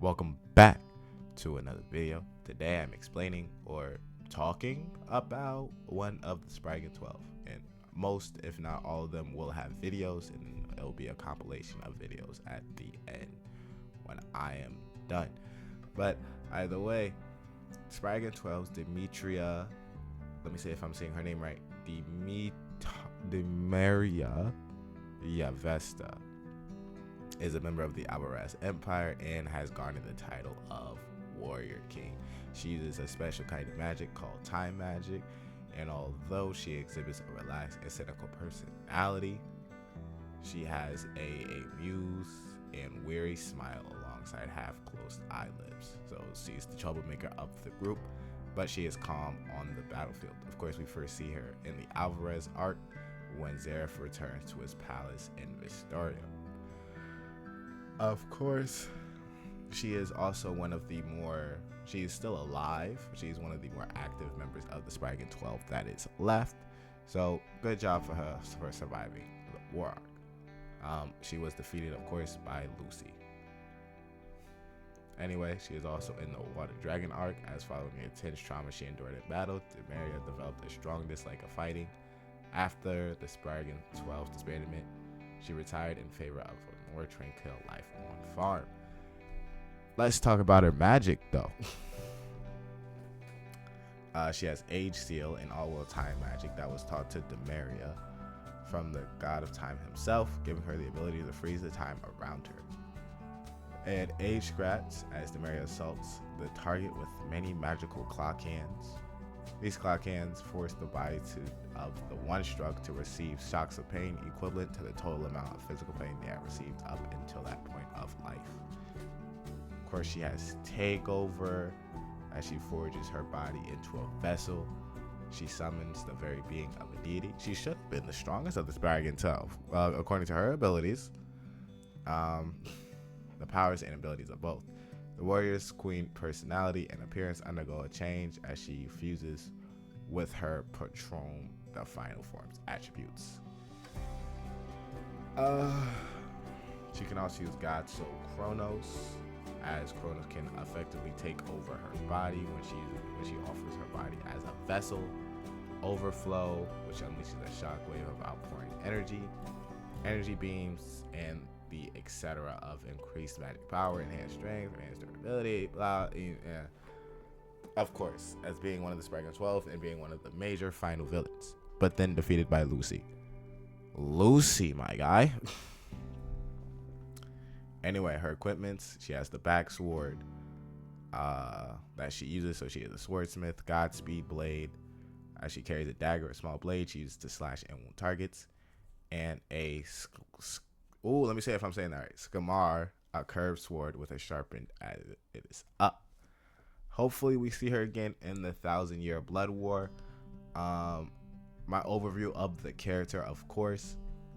Welcome back to another video. Today I'm explaining or talking about one of the Spraggan 12, and most if not all of them will have videos, and it'll be a compilation of videos at the end when I am done. But either way, Spraggan 12's Dimaria, let me see if I'm saying her name right, Dimaria Yesta is a member of the Alvarez Empire and has garnered the title of Warrior King. She uses a special kind of magic called time magic, and although she exhibits a relaxed and cynical personality, she has a amused and weary smile alongside half-closed eyelids. So she's the troublemaker of the group, but she is calm on the battlefield. Of course, we first see her in the Alvarez arc when Zareth returns to his palace in Vistoria. Of course, she is also one of the more, she is still alive. She's one of the more active members of the Spraggan 12 that is left. So good job for her for surviving the war arc. She was defeated, of course, by Lucy. Anyway, she is also in the Water Dragon arc, as following the intense trauma she endured in battle, Dimaria developed a strong dislike of fighting. After the Spraggan 12 disbandment, she retired in favor of a more tranquil life on farm. Let's talk about her magic, though. She has Age Seal and all-will time magic that was taught to Dimaria from the god of time himself, giving her the ability to freeze the time around her. And Age Scratch, as Dimaria assaults the target with many magical clock hands. These clock hands force the body of the one struck to receive shocks of pain equivalent to the total amount of physical pain they have received up until that point of life. Of course, she has Takeover, as she forges her body into a vessel. She summons the very being of a deity. She should have been the strongest of the Spraggan 12, according to her abilities, the powers and abilities of both. The warrior's queen personality and appearance undergo a change as she fuses with her patron, the final form's attributes. She can also use God Soul Kronos, as Kronos can effectively take over her body when she offers her body as a vessel. Overflow, which unleashes a shockwave of outpouring energy beams, and the etc. of increased magic power, enhanced strength, enhanced durability, blah. Yeah. Of course, as being one of the Spraggan 12 and being one of the major final villains, but then defeated by Lucy. Lucy, my guy. Anyway, her equipments, she has the back sword that she uses, so she is a swordsmith, Godspeed blade, as she carries a dagger, a small blade she uses to slash and wound targets, and let me say if I'm saying that right, Skamar, a curved sword with a sharpened as it is up. Hopefully we see her again in the 1,000-Year Blood War. My overview of the character, of course,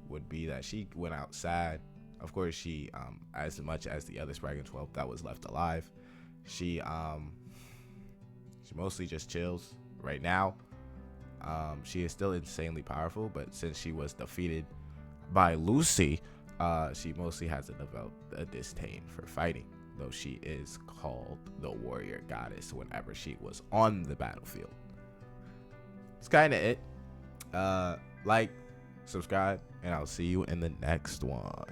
would be that she went out sad. Of course, she, as much as the other Spraggan 12 that was left alive, she mostly just chills right now. She is still insanely powerful, but since she was defeated by Lucy, she mostly hasn't developed a disdain for fighting, though she is called the warrior goddess whenever she was on the battlefield. It's kind of it. Like, subscribe, and I'll see you in the next one.